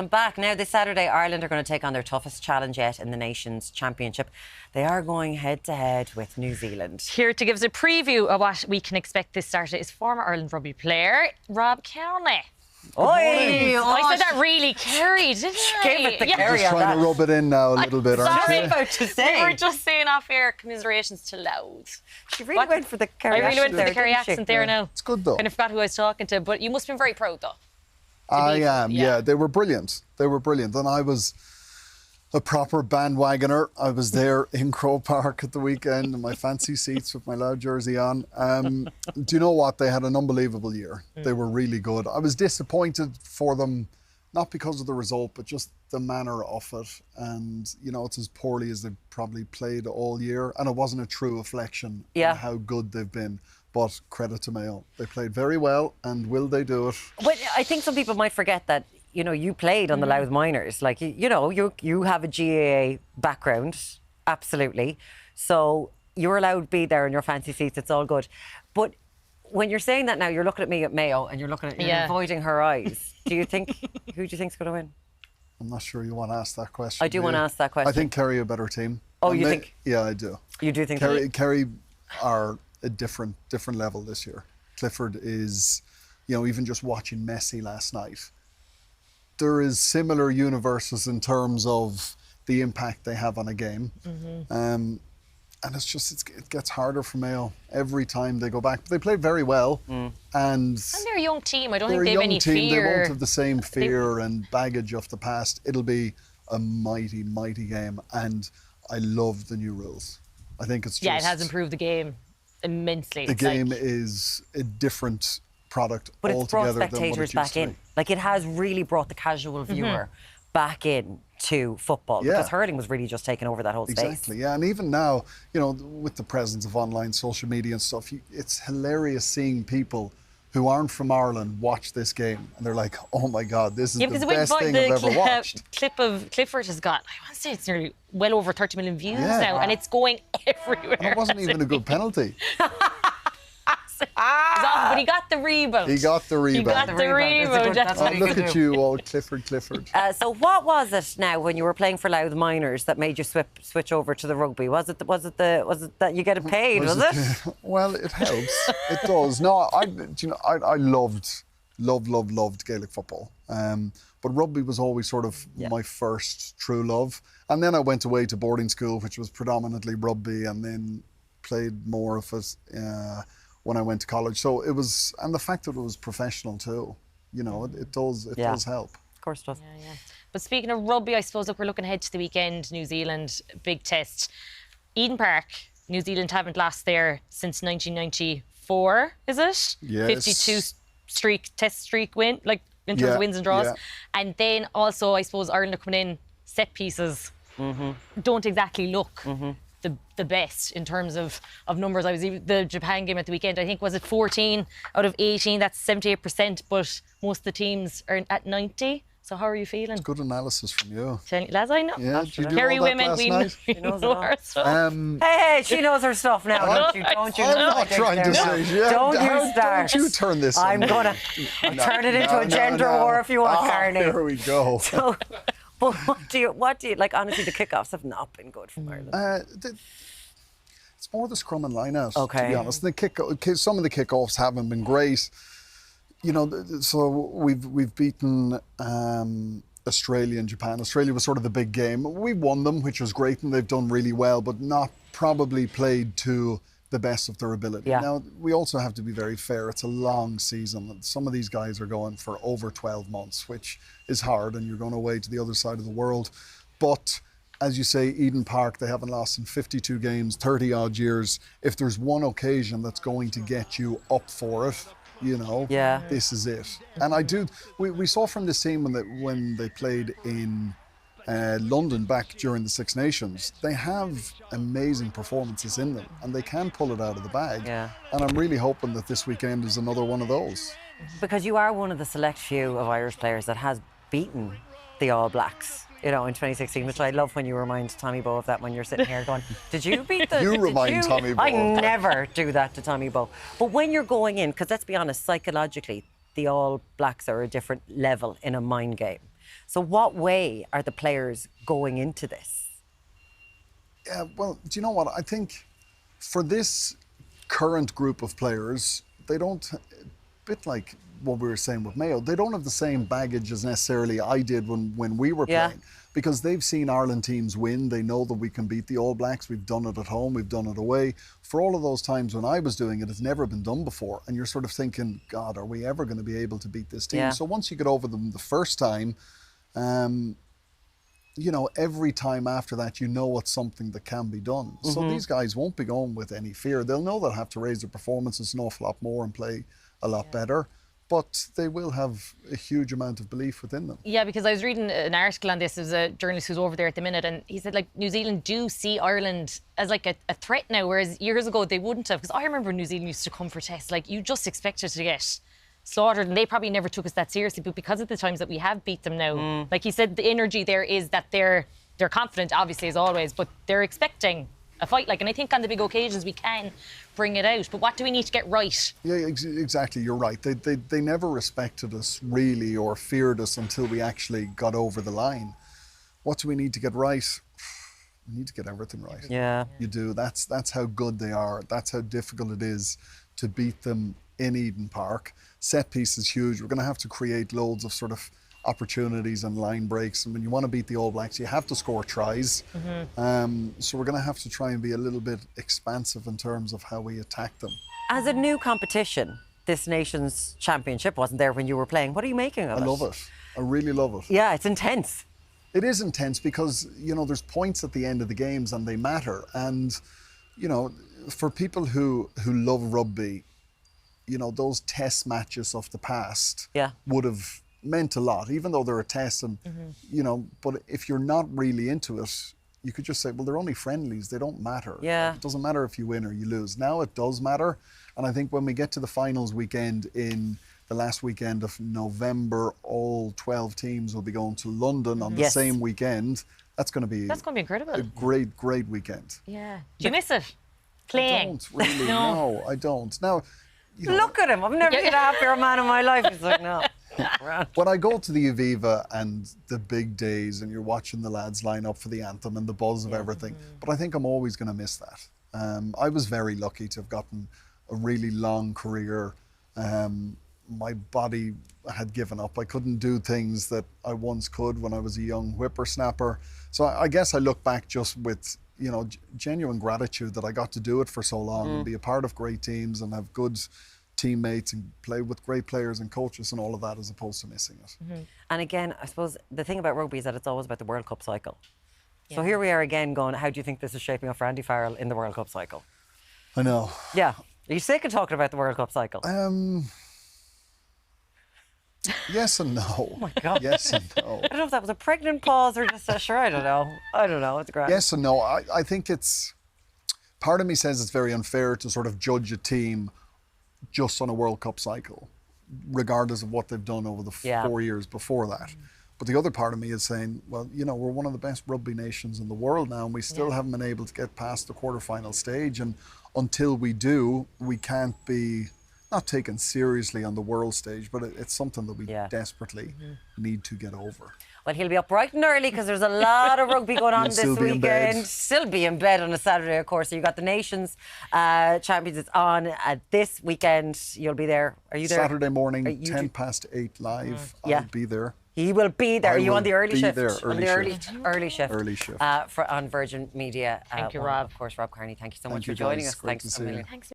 I'm back. Now, this Saturday, Ireland are going to take on their toughest challenge yet in the Nations Championship. They are going head-to-head with New Zealand. Here to give us a preview of what we can expect this Saturday is former Ireland rugby player, Rob Kearney. I said that really Kerry, didn't I? Gave it the Kerry. I'm just trying to rub it in now a little bit, aren't Sorry you? about to say. We were just saying off here, commiserations to Louth. She really went for the Kerry I really went for the Kerry didn't she? accent there now. It's good though. Kind of forgot who I was talking to, but you must have been very proud though. I am, yeah. They were brilliant. And I was a proper bandwagoner. I was there in Croke Park at the weekend in my fancy seats with my Louth jersey on. Do you know what? They had an unbelievable year. They were really good. I was disappointed for them, not because of the result, but just the manner of it. And, you know, it's as poorly as they've probably played all year. And it wasn't a true reflection on how good they've been. But credit to Mayo. They played very well, and will they do it? But I think some people might forget that, you know, you played on the Louth Miners. Like, you know, you have a GAA background, absolutely. So you're allowed to be there in your fancy seats, it's all good. But when you're saying that now, you're looking at me at Mayo, and you're avoiding her eyes. Who do you think's going to win? I'm not sure you want to ask that question. I do want to ask that question. I think Kerry are a better team. Oh, you think? Yeah, I do. You do think Kerry are a different level this year. Clifford is, you know, even just watching Messi last night, there is similar universes in terms of the impact they have on a game. And it's just, it gets harder for Mayo every time they go back. But they played very well. And they're a young team. I don't think they have any team. fear. They won't have the same fear and baggage of the past. It'll be a mighty, mighty game. And I love the new rules. I think it's just... Yeah, it has improved the game immensely. The game is a different product but altogether. It's brought spectators back in. Like, it has really brought the casual viewer back in to football, because hurling was really just taking over that whole space. Exactly, yeah. And even now, you know, with the presence of online social media and stuff, it's hilarious seeing people who aren't from Ireland watch this game, and they're like, oh my God, this is the best thing I've ever watched. Clip of Clifford has got, I want to say it's nearly well over 30 million views now, and it's going everywhere. And it wasn't even a good penalty. But he got the rebound. He got the rebound. Look at you, old Clifford. So what was it now when you were playing for Louth Miners that made you switch over to the rugby? Was it that you get paid? Was it? Well, it helps. It does. No, I loved Gaelic football. But rugby was always sort of my first true love. And then I went away to boarding school, which was predominantly rugby, and then played more of it when I went to college. So it was, and the fact that it was professional too, you know, it does help. Of course it does. Yeah. But speaking of rugby, I suppose, look, we're looking ahead to the weekend, New Zealand, big test. Eden Park, New Zealand haven't lost there since 1994, is it? Yes. 52 test streak win, like in terms of wins and draws. Yeah. And then also, I suppose, Ireland are coming in, set pieces don't exactly look the best in terms of numbers. I was even the Japan game at the weekend, I think, was it 14 out of 18? That's 78%, but most of the teams are at 90. So how are you feeling? It's good analysis from you. Lads, I know. Yeah, did you do Kerry all that women, last we night? know our stuff. Hey, she knows her stuff now, don't you? I'm not trying to say. Don't you turn this. I'm gonna turn it into a gender war if you want, Kearney. Here we go. So, but what do you like? Honestly, the kickoffs have not been good from Ireland. It's more the scrum and line-out, to Okay. be honest. Some of the kickoffs haven't been great. You know, so we've beaten Australia and Japan. Australia was sort of the big game. We won them, which was great, and they've done really well, but not probably played to the best of their ability. Yeah. Now, we also have to be very fair. It's a long season. Some of these guys are going for over 12 months, which is hard, and you're going away to the other side of the world. But as you say, Eden Park, they haven't lost in 52 games, 30 odd years. If there's one occasion that's going to get you up for it, you know, this is it. And we saw from this team when they played in London back during the Six Nations, they have amazing performances in them, and they can pull it out of the bag. Yeah. And I'm really hoping that this weekend is another one of those. Because you are one of the select few of Irish players that has beaten the All Blacks, you know, in 2016, which I love when you remind Tommy Bowe of that when you're sitting here going, did you beat the... You remind Tommy Bowe. I never do that to Tommy Bowe. But when you're going in, because let's be honest, psychologically, the All Blacks are a different level in a mind game. So what way are the players going into this? Yeah, well, do you know what? I think for this current group of players, they don't, a bit like what we were saying with Mayo, they don't have the same baggage as necessarily I did when we were playing. Because they've seen Ireland teams win, they know that we can beat the All Blacks, we've done it at home, we've done it away. For all of those times when I was doing it, it's never been done before. And you're sort of thinking, God, are we ever going to be able to beat this team? Yeah. So once you get over them the first time, you know, every time after that, you know it's something that can be done. So these guys won't be going with any fear. They'll know they'll have to raise their performances an awful lot more and play a lot better. But they will have a huge amount of belief within them. Yeah, because I was reading an article on this. There's a journalist who's over there at the minute, and he said, like, New Zealand do see Ireland as like a threat now, whereas years ago they wouldn't have. Because I remember New Zealand used to come for tests, like, you just expected to get slaughtered, and they probably never took us that seriously. But because of the times that we have beat them now, like he said, the energy there is that they're confident, obviously, as always, but they're expecting a fight. Like, and I think on the big occasions we can bring it out. But what do we need to get right? Yeah, exactly. You're right. They never respected us really or feared us until we actually got over the line. What do we need to get right? We need to get everything right. Yeah. You do. That's how good they are. That's how difficult it is to beat them in Eden Park. Set piece is huge. We're going to have to create loads of sort of opportunities and line breaks. And when you want to beat the All Blacks, you have to score tries. So we're going to have to try and be a little bit expansive in terms of how we attack them. As a new competition, this Nations Championship wasn't there when you were playing. What are you making of it? I love it. I really love it. Yeah, it's intense. It is intense because, you know, there's points at the end of the games and they matter. And, you know, for people who love rugby, you know, those test matches of the past would have meant a lot, even though they're a test and, you know, but if you're not really into it, you could just say, well, they're only friendlies, they don't matter. Yeah. It doesn't matter if you win or you lose. Now it does matter. And I think when we get to the finals weekend in the last weekend of November, all 12 teams will be going to London on the same weekend. That's going to be incredible. A great weekend. Yeah. Do you miss it? Playing? I don't really. No, I don't. Now, you know, Look at him. I've never seen a happier man in my life. He's like, no. when I go to the Aviva and the big days and you're watching the lads line up for the anthem and the buzz of everything, but I think I'm always going to miss that. I was very lucky to have gotten a really long career. My body had given up. I couldn't do things that I once could when I was a young whippersnapper. So I guess I look back just with, you know, genuine gratitude that I got to do it for so long and be a part of great teams and have good teammates and play with great players and coaches and all of that, as opposed to missing it. And again, I suppose the thing about rugby is that it's always about the World Cup cycle. So here we are again going, how do you think this is shaping up for Andy Farrell in the World Cup cycle? I know. Yeah. Are you sick of talking about the World Cup cycle? Yes and no. Oh my God. Yes and no. I don't know if that was a pregnant pause or just a sure, I don't know. It's great. Yes and no. I think it's, part of me says it's very unfair to sort of judge a team just on a World Cup cycle, regardless of what they've done over the 4 years before that. But the other part of me is saying, well, you know, we're one of the best rugby nations in the world now, and we still haven't been able to get past the quarterfinal stage. And until we do, we can't be not taken seriously on the world stage, but it's something that we desperately need to get over. Well, he'll be up bright and early because there's a lot of rugby going on this weekend. Still be in bed on a Saturday, of course. So you got the Nations Champions. It's on this weekend. You'll be there. Are you there? Saturday morning, 8:10 live. I'll be there. He will be there. Are you on the early shift? Early shift. Early shift. On Virgin Media. Thank you, Rob. Of course, Rob Kearney. Thank you so much for joining us. Thanks a million. Thanks.